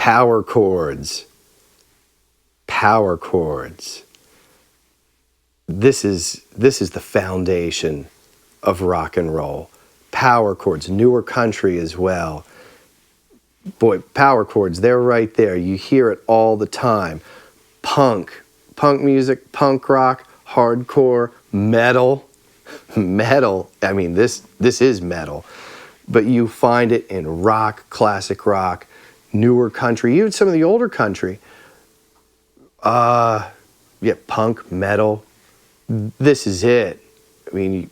Power chords. Power chords. This is the foundation of rock and roll. Power chords, newer country as well. Boy, power chords, they're right there. You hear it all the time. Punk music, punk rock, hardcore, metal. Metal, I mean, this is metal. But you find it in rock, classic rock, newer country, even some of the older country. Yeah, punk, metal. This is it. I mean,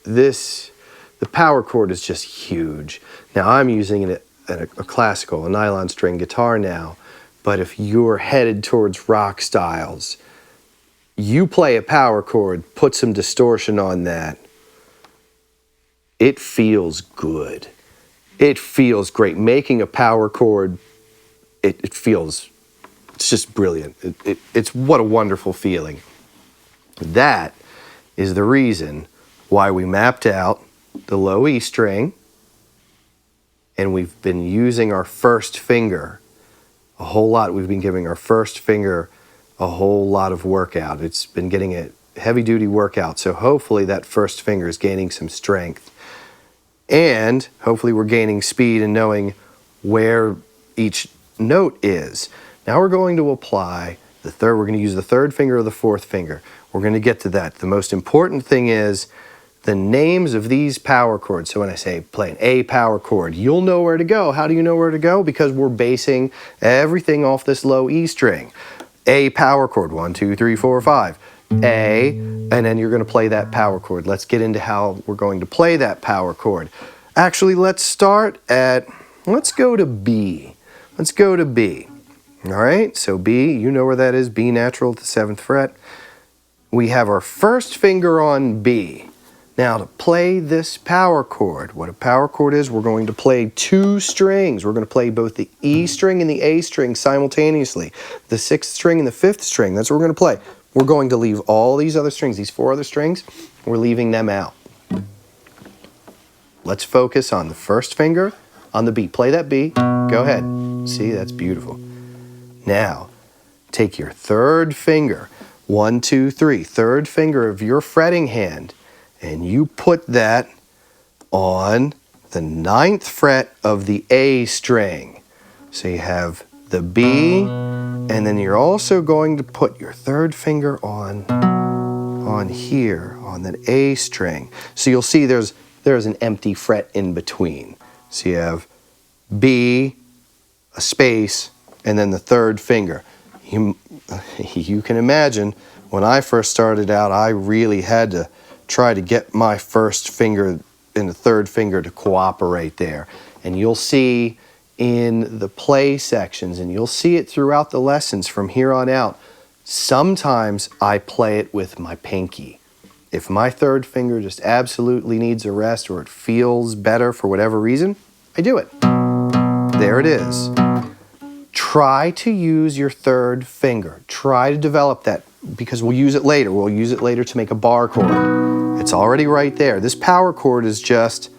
the power chord is just huge. Now I'm using it at a classical, a nylon string guitar now, but if you're headed towards rock styles, you play a power chord, put some distortion on that. It feels good. It feels great. Making a power chord, it's just brilliant. It's what a wonderful feeling. That is the reason why we mapped out the low E string, and we've been using our first finger a whole lot. We've been giving our first finger a whole lot of workout. It's been getting a heavy-duty workout, so hopefully that first finger is gaining some strength. And hopefully we're gaining speed and knowing where each note is. Now we're going to apply the third. We're going to use the third finger or the fourth finger. We're going to get to that. The most important thing is the names of these power chords. So when I say play an A power chord, you'll know where to go. How do you know where to go? Because we're basing everything off this low E string. A power chord, 1, 2, 3, 4, 5. A, and then you're going to play that power chord. Let's get into how we're going to play that power chord. Actually, let's go to B. Let's go to B. All right, so B, you know where that is, B natural at the 7th fret. We have our first finger on B. Now to play this power chord, what a power chord is, we're going to play 2 strings. We're going to play both the E string and the A string simultaneously. The 6th string and the 5th string, that's what we're going to play. We're going to leave all these other strings, these 4 other strings, we're leaving them out. Let's focus on the first finger on the B. Play that B. Go ahead. See, that's beautiful. Now, take your third finger, 1, 2, 3, third finger of your fretting hand, and you put that on the 9th fret of the A string. So you have the B, and then you're also going to put your third finger on here, on that A string. So you'll see there's an empty fret in between. So you have B, a space, and then the third finger. You can imagine, when I first started out, I really had to try to get my first finger and the third finger to cooperate there. And you'll see in the play sections, and you'll see it throughout the lessons from here on out, sometimes I play it with my pinky. If my third finger just absolutely needs a rest or it feels better for whatever reason, I do it. There it is. Try to use your third finger. Try to develop that, because we'll use it later. We'll use it later to make a bar chord. It's already right there. This power chord is just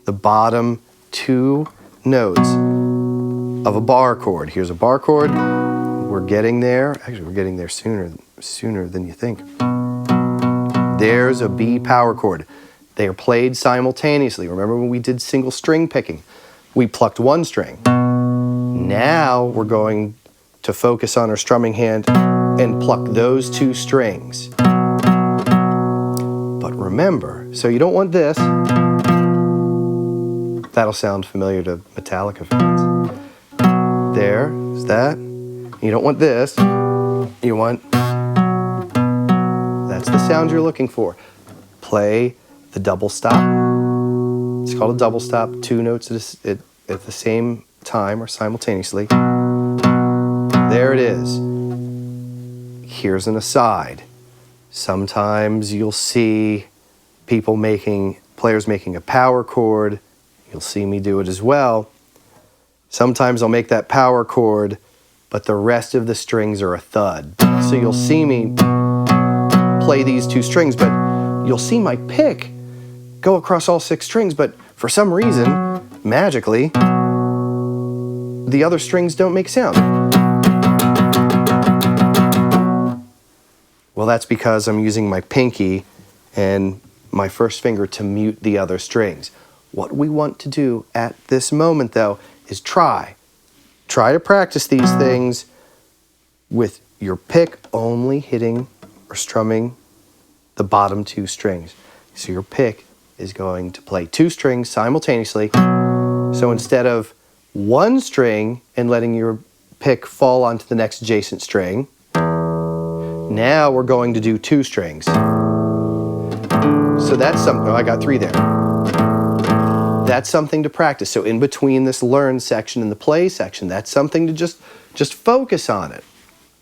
the bottom 2 notes of a bar chord. Here's a bar chord. We're getting there. Actually, we're getting there sooner than you think. There's a B power chord. They are played simultaneously. Remember when we did single string picking? We plucked 1 string. Now we're going to focus on our strumming hand and pluck those 2 strings. But remember, so you don't want this. That'll sound familiar to Metallica fans. There's that. You don't want this. You want... That's the sound you're looking for. Play the double stop. It's called a double stop. 2 notes at the same time or simultaneously. There it is. Here's an aside. Sometimes you'll see players making a power chord. You'll see me do it as well. Sometimes I'll make that power chord, but the rest of the strings are a thud. So you'll see me play these 2 strings, but you'll see my pick go across all 6 strings, but for some reason, magically, the other strings don't make sound. Well, that's because I'm using my pinky and my first finger to mute the other strings. What we want to do at this moment, though, is try to practice these things with your pick only hitting or strumming the bottom two strings. So your pick is going to play two strings simultaneously. So instead of one string and letting your pick fall onto the next adjacent string, now we're going to do two strings. So that's something, oh, I got three there. That's something to practice. So in between this learn section and the play section, that's something to just focus on it.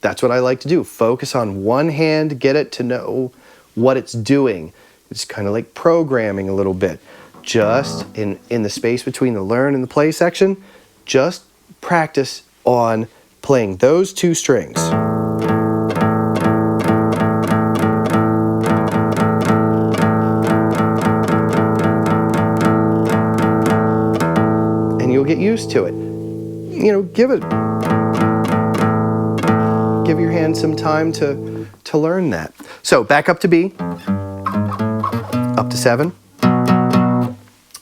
That's what I like to do. Focus on one hand, get it to know what it's doing. It's kind of like programming a little bit. Just in the space between the learn and the play section, just practice on playing those two strings. And you'll get used to it. You know, give your hand some time to learn that. So back up to B, up to 7,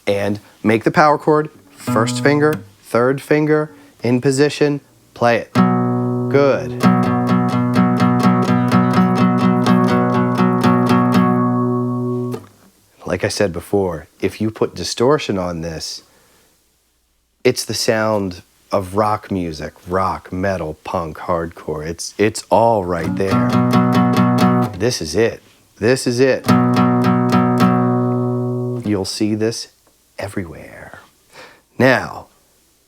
and make the power chord, first finger, third finger, in position, play it. Good. Like I said before, if you put distortion on this, it's the sound of rock music, rock, metal, punk, hardcore. It's all right there. This is it. This is it. You'll see this everywhere. Now,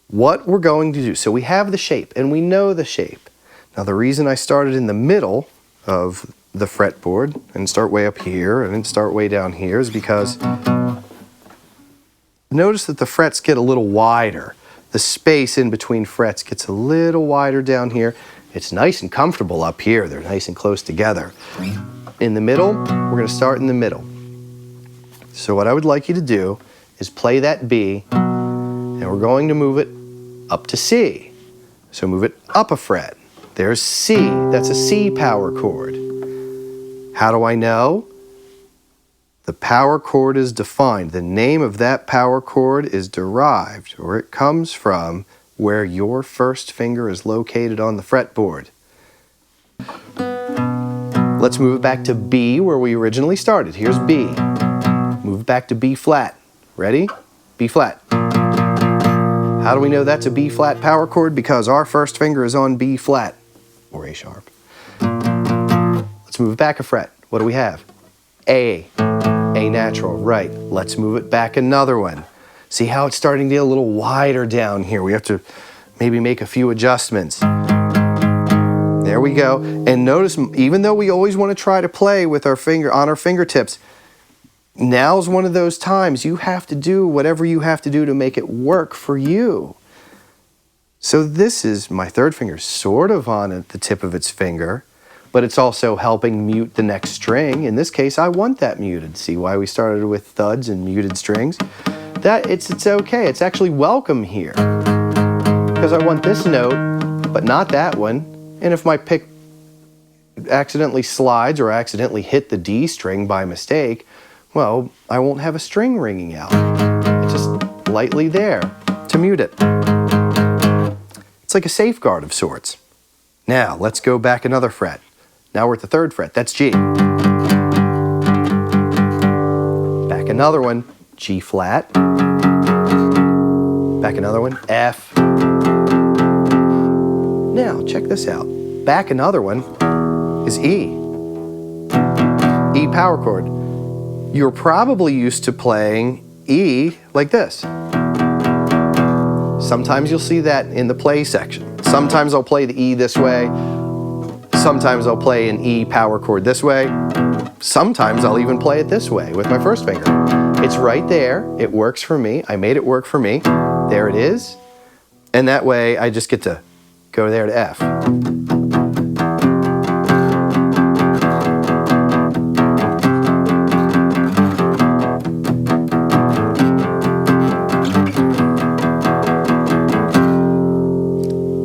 what we're going to do, so we have the shape, and we know the shape. Now, the reason I started in the middle of the fretboard and start way up here and then start way down here is because notice that the frets get a little wider. The space in between frets gets a little wider down here. It's nice and comfortable up here. They're nice and close together. In the middle, we're going to start in the middle. So what I would like you to do is play that B, and we're going to move it up to C. So move it up a fret. There's C. That's a C power chord. How do I know? The power chord is defined. The name of that power chord is derived, or it comes from where your first finger is located on the fretboard. Let's move it back to B where we originally started. Here's B. Move it back to B flat. Ready? B flat. How do we know that's a B flat power chord? Because our first finger is on B flat, or A sharp. Let's move it back a fret. What do we have? A natural, right. Let's move it back another one. See how it's starting to get a little wider down here. We have to maybe make a few adjustments. There we go. And notice, even though we always want to try to play with our finger on our fingertips, now's one of those times you have to do whatever you have to do to make it work for you. So this is my third finger sort of on the tip of its finger, but it's also helping mute the next string. In this case, I want that muted. See why we started with thuds and muted strings? It's okay. It's actually welcome here because I want this note, but not that one. And if my pick accidentally slides or accidentally hit the D string by mistake, well, I won't have a string ringing out. It's just lightly there to mute it. It's like a safeguard of sorts. Now, let's go back another fret. Now we're at the third fret. That's G. Back another one, G flat. Back another one, F. Now, check this out. Back another one is E. E power chord. You're probably used to playing E like this. Sometimes you'll see that in the play section. Sometimes I'll play the E this way. Sometimes I'll play an E power chord this way. Sometimes I'll even play it this way with my first finger. It's right there. It works for me. I made it work for me. There it is. And that way I just get to go there to F.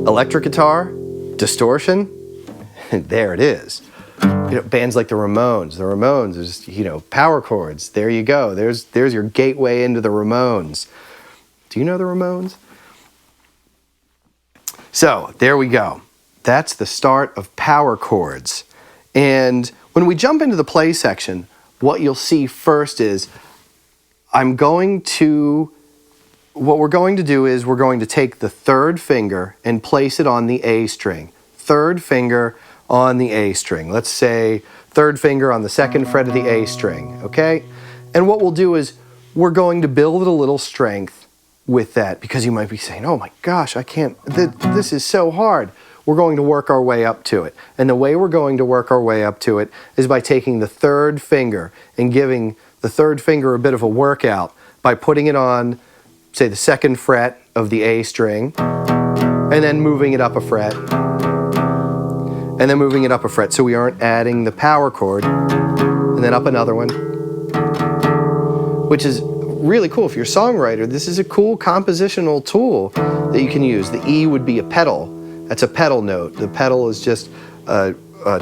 electric guitar, distortion, there it is. You know, bands like the Ramones is, you know, power chords. There you go. There's your gateway into the Ramones. Do you know the Ramones? So there we go. That's the start of power chords. And when we jump into the play section, what you'll see first is what we're going to do is we're going to take the third finger and place it on the A string. Third finger on the A string. Let's say third finger on the second fret of the A string, okay? And what we'll do is we're going to build a little strength with that, because you might be saying, oh my gosh, I can't, this is so hard. We're going to work our way up to it. And the way we're going to work our way up to it is by taking the third finger and giving the third finger a bit of a workout by putting it on, say, the second fret of the A string, and then moving it up a fret, and then moving it up a fret, so we aren't adding the power chord, and then up another one, which is really cool. If you're a songwriter, this is a cool compositional tool that you can use. The E would be a pedal. That's a pedal note. The pedal is just a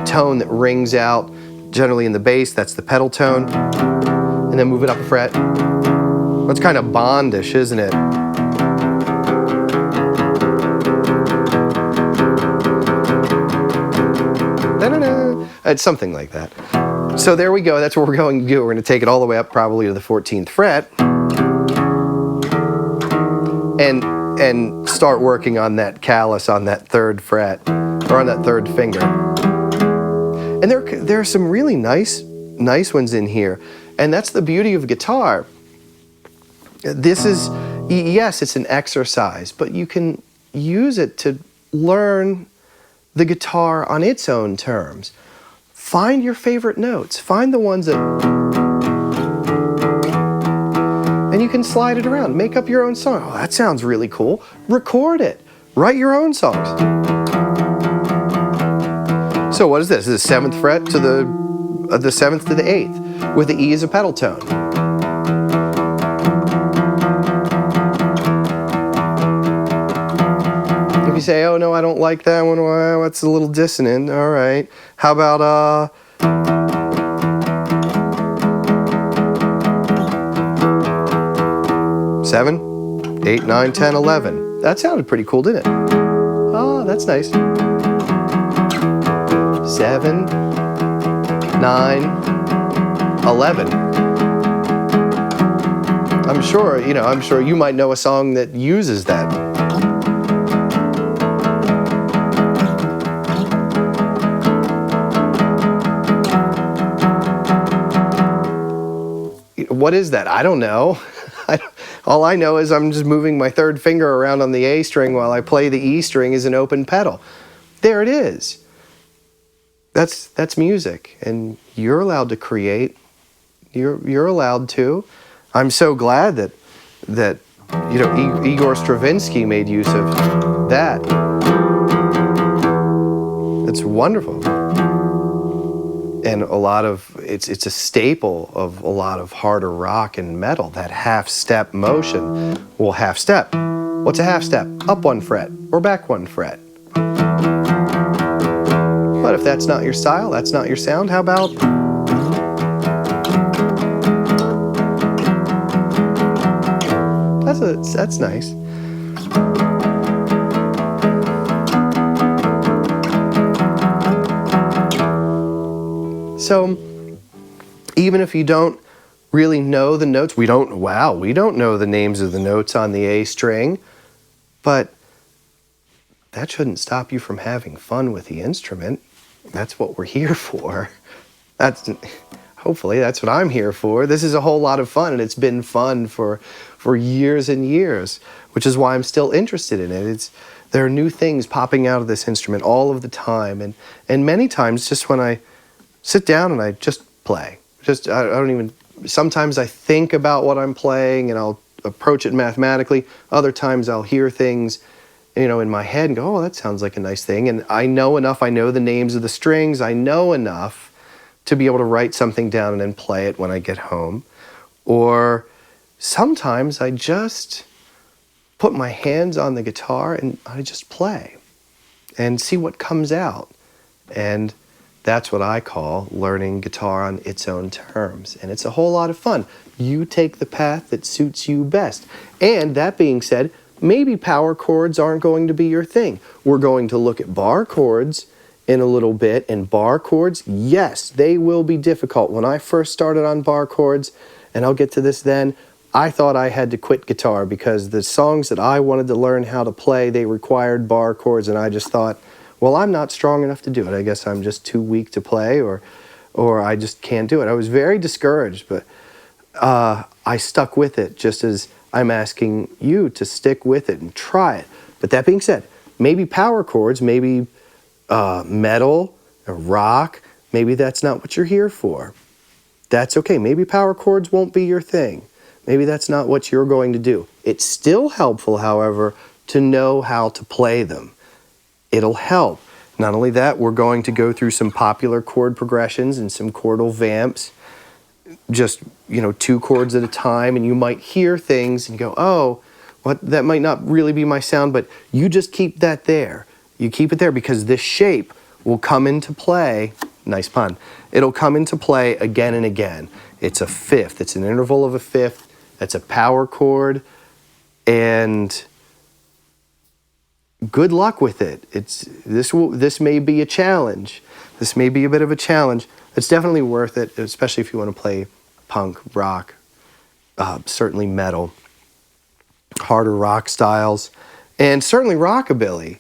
tone that rings out, generally in the bass. That's the pedal tone. And then move it up a fret. That's kind of Bondish, isn't it? Da-da-da. It's something like that. So there we go. That's what we're going to do. We're going to take it all the way up probably to the 14th fret and start working on that callus on that third fret, or on that third finger. And there are some really nice ones in here. And that's the beauty of guitar. This is, yes, it's an exercise, but you can use it to learn the guitar on its own terms. Find your favorite notes. Find the ones that... And you can slide it around. Make up your own song. Oh, that sounds really cool. Record it. Write your own songs. So what is this? This is the 7th fret to the 7th to the 8th, with the E as a pedal tone. If you say, oh no, I don't like that one, well, it's a little dissonant, all right. How about, 7, 8, 9, 10, 11. That sounded pretty cool, didn't it? Oh, that's nice. 7, 9, 11. I'm sure you might know a song that uses that. What is that? I don't know. All I know is I'm just moving my third finger around on the A string while I play the E string as an open pedal. There it is. That's music, and you're allowed to create. You're allowed to. I'm so glad that Igor Stravinsky made use of that. It's wonderful. And it's a staple of a lot of harder rock and metal, that half step motion. Well, half step. What's a half step? Up 1 fret or back 1 fret. But if that's not your style, that's not your sound, how about... That's nice. So, even if you don't really know the notes, we don't know the names of the notes on the A string, but that shouldn't stop you from having fun with the instrument. That's what we're here for. Hopefully that's what I'm here for. This is a whole lot of fun, and it's been fun for years and years, which is why I'm still interested in it. There are new things popping out of this instrument all of the time, and many times just when I sit down and I just play. Sometimes I think about what I'm playing and I'll approach it mathematically. Other times I'll hear things, in my head and go, oh, that sounds like a nice thing. And I know enough, I know the names of the strings, I know enough to be able to write something down and then play it when I get home. Or sometimes I just put my hands on the guitar and I just play. and see what comes out. And that's what I call learning guitar on its own terms. And it's a whole lot of fun. You take the path that suits you best. And that being said, maybe power chords aren't going to be your thing. We're going to look at bar chords in a little bit. And bar chords, yes, they will be difficult. When I first started on bar chords, and I'll get to this then, I thought I had to quit guitar because the songs that I wanted to learn how to play, they required bar chords, and I just thought, well, I'm not strong enough to do it. I guess I'm just too weak to play, or I just can't do it. I was very discouraged, but I stuck with it, just as I'm asking you to stick with it and try it. But that being said, maybe power chords, maybe metal or rock, maybe that's not what you're here for. That's okay. Maybe power chords won't be your thing. Maybe that's not what you're going to do. It's still helpful, however, to know how to play them. It'll help. Not only that, we're going to go through some popular chord progressions and some chordal vamps, just, 2 chords at a time, and you might hear things and go, oh, what, that might not really be my sound, but you just keep that there. You keep it there because this shape will come into play, nice pun, it'll come into play again and again. It's a fifth, it's an interval of a fifth, that's a power chord, and good luck with it. This may be a challenge. This may be a bit of a challenge. It's definitely worth it, especially if you want to play punk, rock, certainly metal, harder rock styles, and certainly rockabilly,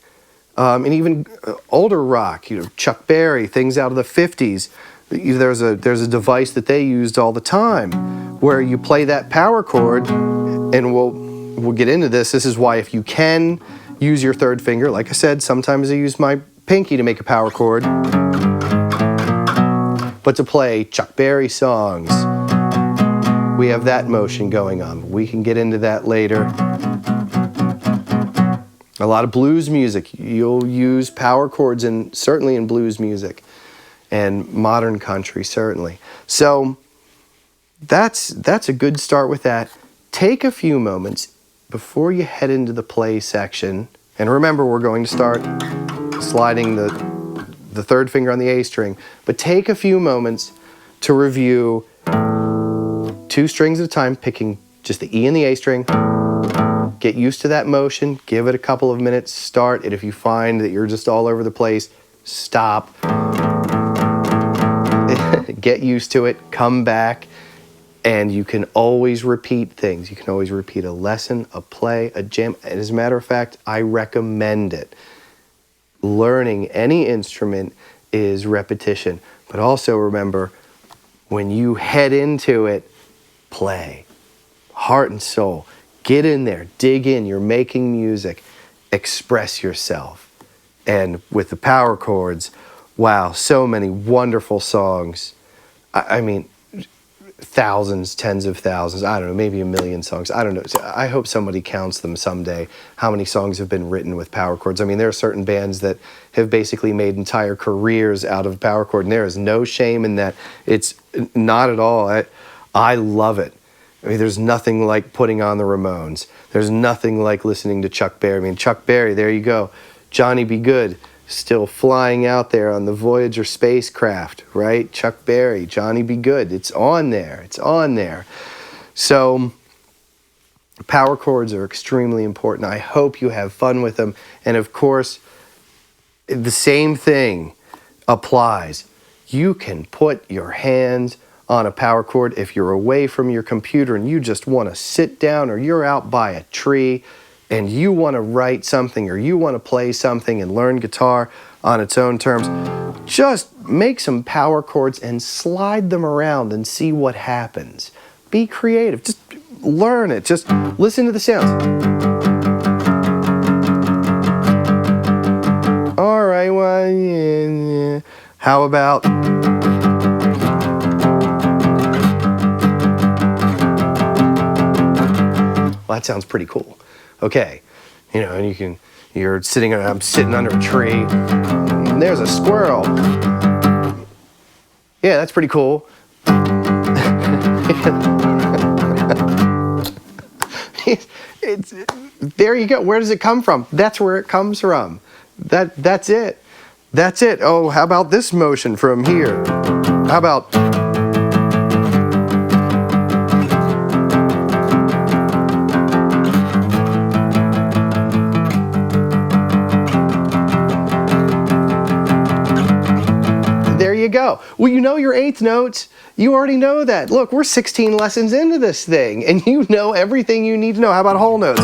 and even older rock. Chuck Berry, things out of the 50s. There's a device that they used all the time where you play that power chord, and we'll get into this. This is why if you can use your third finger, like I said, sometimes I use my pinky to make a power chord, but to play Chuck Berry songs, we have that motion going on. We can get into that later. A lot of blues music, you'll use power chords, certainly in blues music, and modern country, certainly. So that's a good start with that. Take a few moments before you head into the play section, and remember, we're going to start sliding the third finger on the A string, but take a few moments to review 2 strings at a time, picking just the E and the A string. Get used to that motion, give it a couple of minutes, start it. If you find that you're just all over the place, stop. Get used to it, come back, and you can always repeat things. You can always repeat a lesson, a play, a jam. And as a matter of fact, I recommend it. Learning any instrument is repetition, but also remember, when you head into it, play. Heart and soul. Get in there, dig in, you're making music, express yourself. And with the power chords, wow, so many wonderful songs. I mean, thousands, tens of thousands, I don't know, maybe 1 million songs. I don't know. I hope somebody counts them someday, how many songs have been written with power chords. I mean, there are certain bands that have basically made entire careers out of power chord, and there is no shame in that. It's not at all. I love it. I mean, there's nothing like putting on the Ramones. There's nothing like listening to Chuck Berry. I mean, Chuck Berry, there you go. Johnny B. Goode, still flying out there on the Voyager spacecraft, right? Chuck Berry, Johnny B. Goode, it's on there. It's on there. So power chords are extremely important. I hope you have fun with them. And of course, the same thing applies. You can put your hands on a power chord if you're away from your computer and you just want to sit down, or you're out by a tree and you want to write something, or you want to play something and learn guitar on its own terms. Just make some power chords and slide them around and see what happens. Be creative. Just learn it. Just listen to the sounds. All right, well, yeah. How about... Well, that sounds pretty cool. Okay, and I'm sitting under a tree, and there's a squirrel. Yeah, that's pretty cool. There you go. Where does it come from? That's where it comes from. That's it. That's it. Oh, how about this motion from here? How about... There you go. Well, you know your eighth notes. You already know that. Look, we're 16 lessons into this thing, and you know everything you need to know. How about whole notes?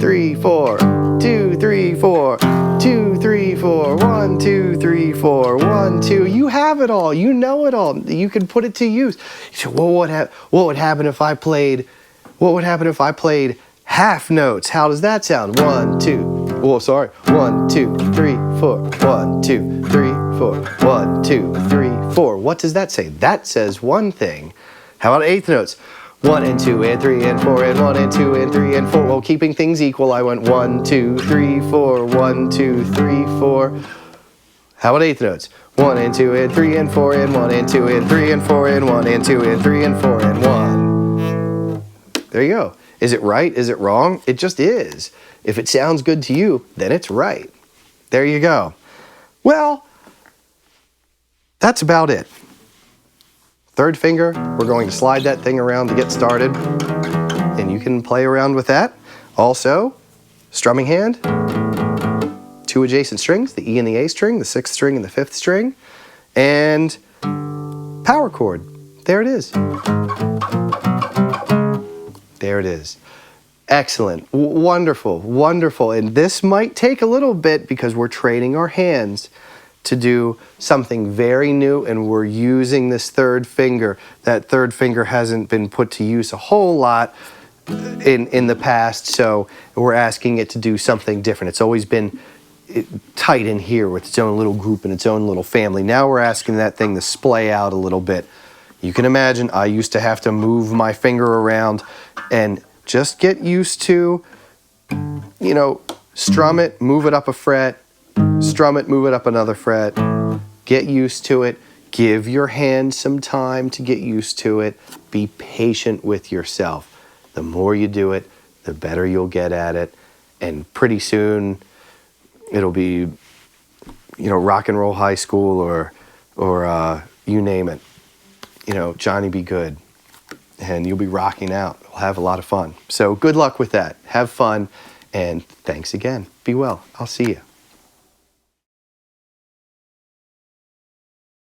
3, 4, 2, 3, 4, 2, 3, 4, 1, 2, 3, 4, 1, 2. You have it all. You know it all. You can put it to use. You say, well, what would happen if I played? What would happen if I played half notes? How does that sound? 1, 2. Oh, sorry. 1, 2, 3, 4. 1, 2, 3, 4. 1, 2, 3, 4. What does that say? That says one thing. How about eighth notes? 1 and 2 and 3 and 4 and 1 and 2 and 3 and 4. Well, keeping things equal, I went 1, 2, 3, 4. 1, 2, 3, 4. How about eighth notes? 1 and 2 and 3 and 4 and 1 and 2 and 3 and 4 and 1 and 2 and 3 and 4 and 1. There you go. Is it right? Is it wrong? It just is. If it sounds good to you, then it's right. There you go. Well, that's about it. Third finger, we're going to slide that thing around to get started, and you can play around with that. Also, strumming hand, 2 adjacent strings, the E and the A string, the 6th string and the 5th string, and power chord. There it is. There it is. Excellent. Wonderful. Wonderful. And this might take a little bit because we're training our hands to do something very new, and we're using this third finger. That third finger hasn't been put to use a whole lot in the past, so we're asking it to do something different. It's always been tight in here with its own little group and its own little family. Now we're asking that thing to splay out a little bit. You can imagine I used to have to move my finger around and just get used to, you know, strum it, move it up a fret, strum it, move it up another fret. Get used to it. Give your hand some time to get used to it. Be patient with yourself. The more you do it, the better you'll get at it. And pretty soon, it'll be, you know, rock and roll high school or you name it. You know, Johnny Be Good. And you'll be rocking out. We'll have a lot of fun. So good luck with that. Have fun. And thanks again. Be well. I'll see you.